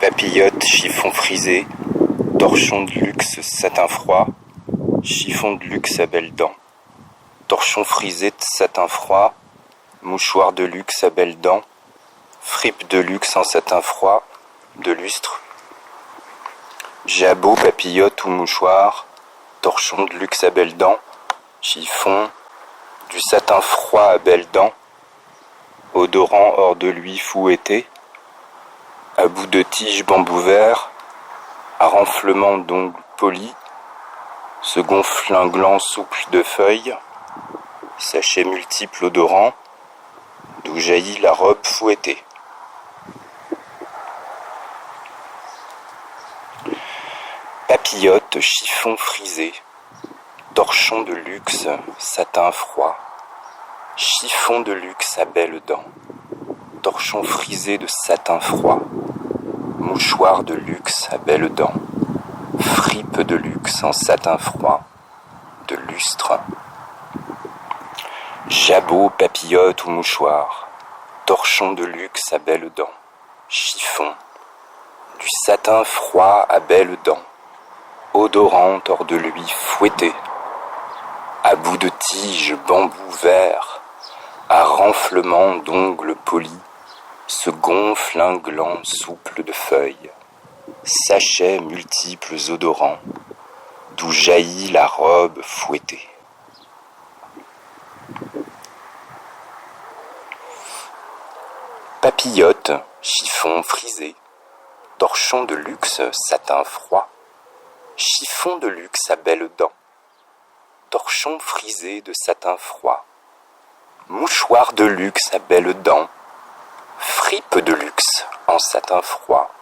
Papillote, chiffon frisé, torchon de luxe, satin froid, chiffon de luxe à belles dents, torchon frisé de satin froid, mouchoir de luxe à belles dents, fripe de luxe en satin froid, de lustre, jabot, papillote ou mouchoir, torchon de luxe à belles dents, chiffon, du satin froid à belles dents, odorant hors de lui fouetté, à bout de tige bambou vert, à renflement d'ongles polis, second flinglant souple de feuilles, sachet multiple odorant, d'où jaillit la robe fouettée. Papillote, chiffon frisé, torchon de luxe, satin froid, chiffon de luxe à belles dents, torchon frisé de satin froid, mouchoir de luxe à belles dents, fripe de luxe en satin froid, de lustre, jabot, papillote ou mouchoir, torchon de luxe à belles dents, chiffon, du satin froid à belles dents, odorante hors de lui fouettée, à bout de tige bambou vert, à renflement d'ongles polis, se gonfle un gland souple de feuilles, sachets multiples odorants, d'où jaillit la robe fouettée. Papillote, chiffon frisé, torchon de luxe, satin froid, chiffon de luxe à belles dents, torchon frisé de satin froid, mouchoir de luxe à belles dents, fripe de luxe en satin froid,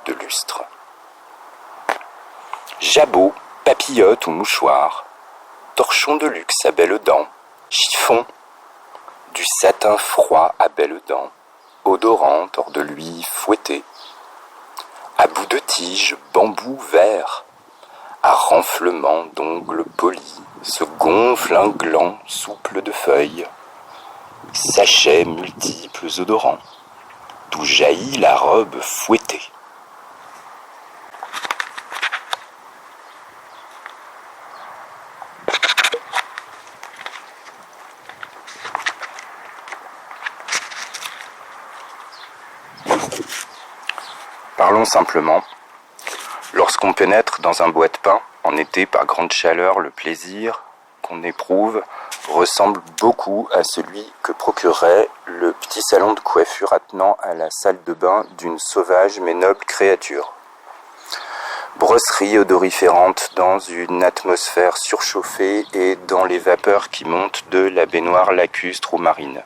de lustre, jabot, papillote ou mouchoir, torchon de luxe à belles dents, chiffon, du satin froid à belles dents, odorante hors de lui fouettée, à bout de tige bambou vert, à renflement d'ongles polis, se gonfle un gland souple de feuilles, sachets multiples odorants, d'où jaillit la robe fouettée. Parlons simplement. Lorsqu'on pénètre dans un bois de pin, en été par grande chaleur, le plaisir qu'on éprouve ressemble beaucoup à celui que procurerait le petit salon de coiffure attenant à la salle de bain d'une sauvage mais noble créature. Brosserie odoriférante dans une atmosphère surchauffée et dans les vapeurs qui montent de la baignoire lacustre ou marine.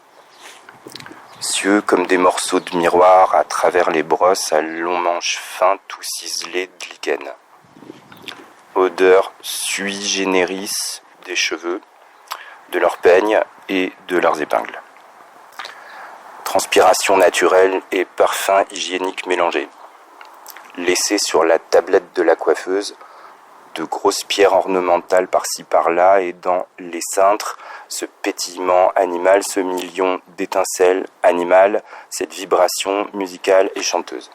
Cieux comme des morceaux de miroir à travers les brosses à longs manches fins tout ciselés de lichen. Odeur sui generis des cheveux, de leurs peignes et de leurs épingles. Transpiration naturelle et parfum hygiénique mélangés. Laissés sur la tablette de la coiffeuse, de grosses pierres ornementales par-ci par-là et dans les cintres, ce pétillement animal, ce million d'étincelles animales, cette vibration musicale et chanteuse.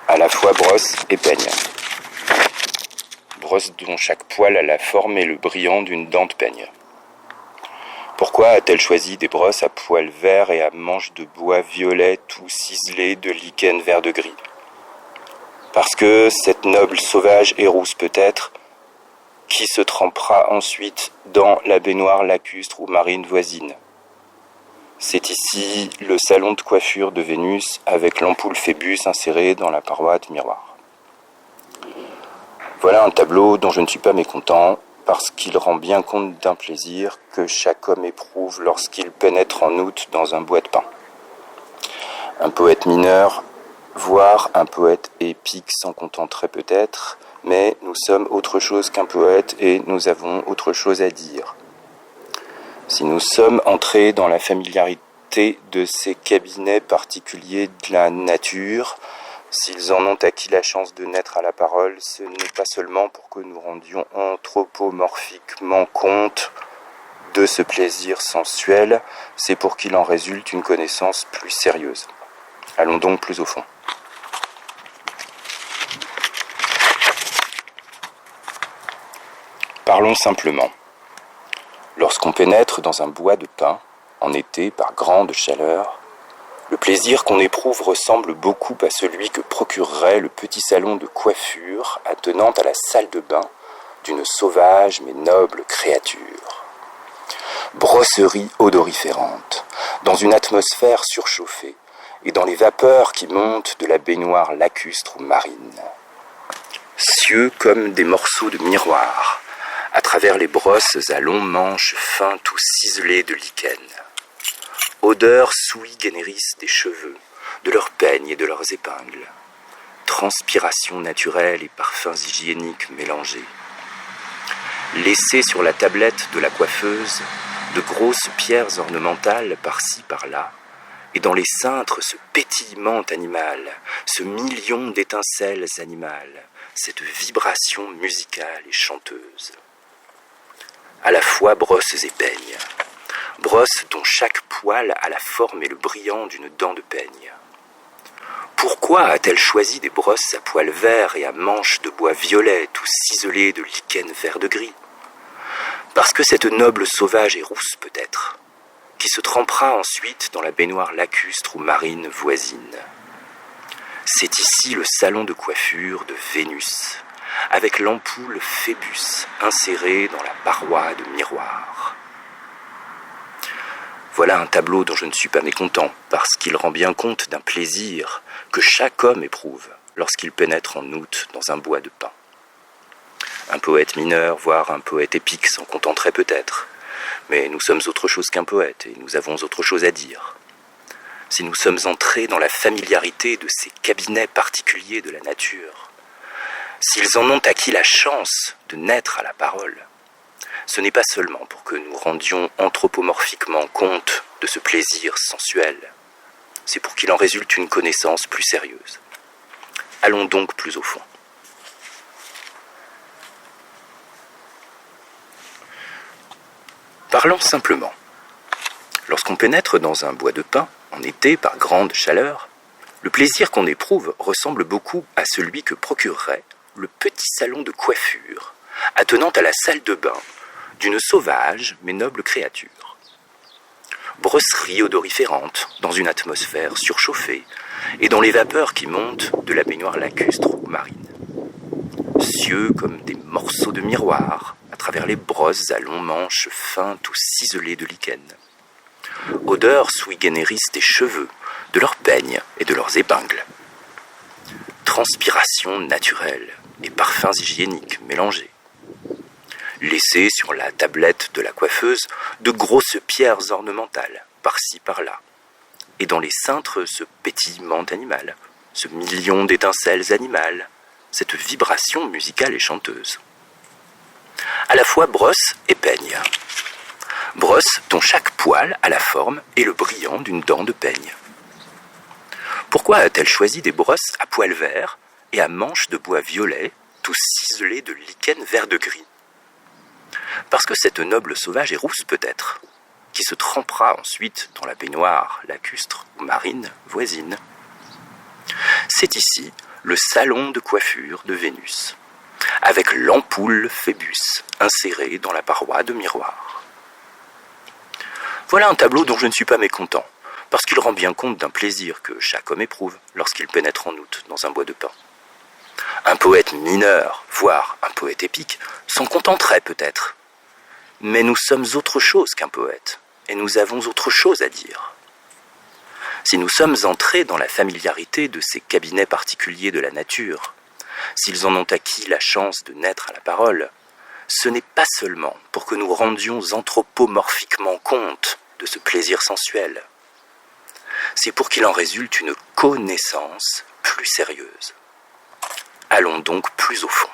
À la fois brosse et peigne. Brosse dont chaque poil a la forme et le brillant d'une dent de peigne. Pourquoi a-t-elle choisi des brosses à poils verts et à manches de bois violet tout ciselées de lichen vert de gris? Parce que cette noble sauvage est rousse peut-être, qui se trempera ensuite dans la baignoire lacustre ou marine voisine. C'est ici le salon de coiffure de Vénus avec l'ampoule Phébus insérée dans la paroi de miroir. Voilà un tableau dont je ne suis pas mécontent, parce qu'il rend bien compte d'un plaisir que chaque homme éprouve lorsqu'il pénètre en août dans un bois de pin. Un poète mineur, voire un poète épique s'en contenterait peut-être, mais nous sommes autre chose qu'un poète et nous avons autre chose à dire. Si nous sommes entrés dans la familiarité de ces cabinets particuliers de la nature, s'ils en ont acquis la chance de naître à la parole, ce n'est pas seulement pour que nous rendions anthropomorphiquement compte de ce plaisir sensuel, c'est pour qu'il en résulte une connaissance plus sérieuse. Allons donc plus au fond. Parlons simplement. Lorsqu'on pénètre dans un bois de pin, en été par grande chaleur, le plaisir qu'on éprouve ressemble beaucoup à celui que procurerait le petit salon de coiffure attenant à la salle de bain d'une sauvage mais noble créature. Brosserie odoriférante, dans une atmosphère surchauffée et dans les vapeurs qui montent de la baignoire lacustre ou marine. Cieux comme des morceaux de miroir, à travers les brosses à longs manches fins tout ciselés de lichen. Odeur sui generis des cheveux, de leurs peignes et de leurs épingles. Transpiration naturelle et parfums hygiéniques mélangés. Laissées sur la tablette de la coiffeuse, de grosses pierres ornementales par-ci par-là, et dans les cintres ce pétillement animal, ce million d'étincelles animales, cette vibration musicale et chanteuse. À la fois brosses et peignes, brosses dont chaque poil a la forme et le brillant d'une dent de peigne. Pourquoi a-t-elle choisi des brosses à poils verts et à manches de bois violet, tout ciselées de lichen vert de gris? Parce que cette noble sauvage est rousse peut-être, qui se trempera ensuite dans la baignoire lacustre ou marine voisine. C'est ici le salon de coiffure de Vénus, avec l'ampoule Phébus insérée dans la paroi de miroir. Voilà un tableau dont je ne suis pas mécontent, parce qu'il rend bien compte d'un plaisir que chaque homme éprouve lorsqu'il pénètre en août dans un bois de pin. Un poète mineur, voire un poète épique s'en contenterait peut-être, mais nous sommes autre chose qu'un poète et nous avons autre chose à dire. Si nous sommes entrés dans la familiarité de ces cabinets particuliers de la nature, s'ils en ont acquis la chance de naître à la parole, ce n'est pas seulement pour que nous rendions anthropomorphiquement compte de ce plaisir sensuel, c'est pour qu'il en résulte une connaissance plus sérieuse. Allons donc plus au fond. Parlons simplement. Lorsqu'on pénètre dans un bois de pin, en été par grande chaleur, le plaisir qu'on éprouve ressemble beaucoup à celui que procurerait le petit salon de coiffure attenant à la salle de bain d'une sauvage mais noble créature. Brosserie odoriférante dans une atmosphère surchauffée et dans les vapeurs qui montent de la baignoire lacustre ou marine. Cieux comme des morceaux de miroir à travers les brosses à longs manches fins tout ciselés de lichen. Odeur sui generis des cheveux, de leurs peignes et de leurs épingles. Transpiration naturelle et parfums hygiéniques mélangés. Laissées sur la tablette de la coiffeuse de grosses pierres ornementales, par-ci par-là. Et dans les cintres ce pétillement animal, ce million d'étincelles animales, cette vibration musicale et chanteuse. À la fois brosse et peigne. Brosse dont chaque poil a la forme et le brillant d'une dent de peigne. Pourquoi a-t-elle choisi des brosses à poils verts et à manches de bois violet, tout ciselés de lichen vert de gris? Parce que cette noble sauvage est rousse peut-être, qui se trempera ensuite dans la baignoire lacustre ou marine voisine. C'est ici le salon de coiffure de Vénus, avec l'ampoule Phébus insérée dans la paroi de miroir. Voilà un tableau dont je ne suis pas mécontent, parce qu'il rend bien compte d'un plaisir que chaque homme éprouve lorsqu'il pénètre en août dans un bois de pin. Un poète mineur, voire un poète épique, s'en contenterait peut-être. Mais nous sommes autre chose qu'un poète, et nous avons autre chose à dire. Si nous sommes entrés dans la familiarité de ces cabinets particuliers de la nature, s'ils en ont acquis la chance de naître à la parole, ce n'est pas seulement pour que nous rendions anthropomorphiquement compte de ce plaisir sensuel. C'est pour qu'il en résulte une connaissance plus sérieuse. Allons donc plus au fond.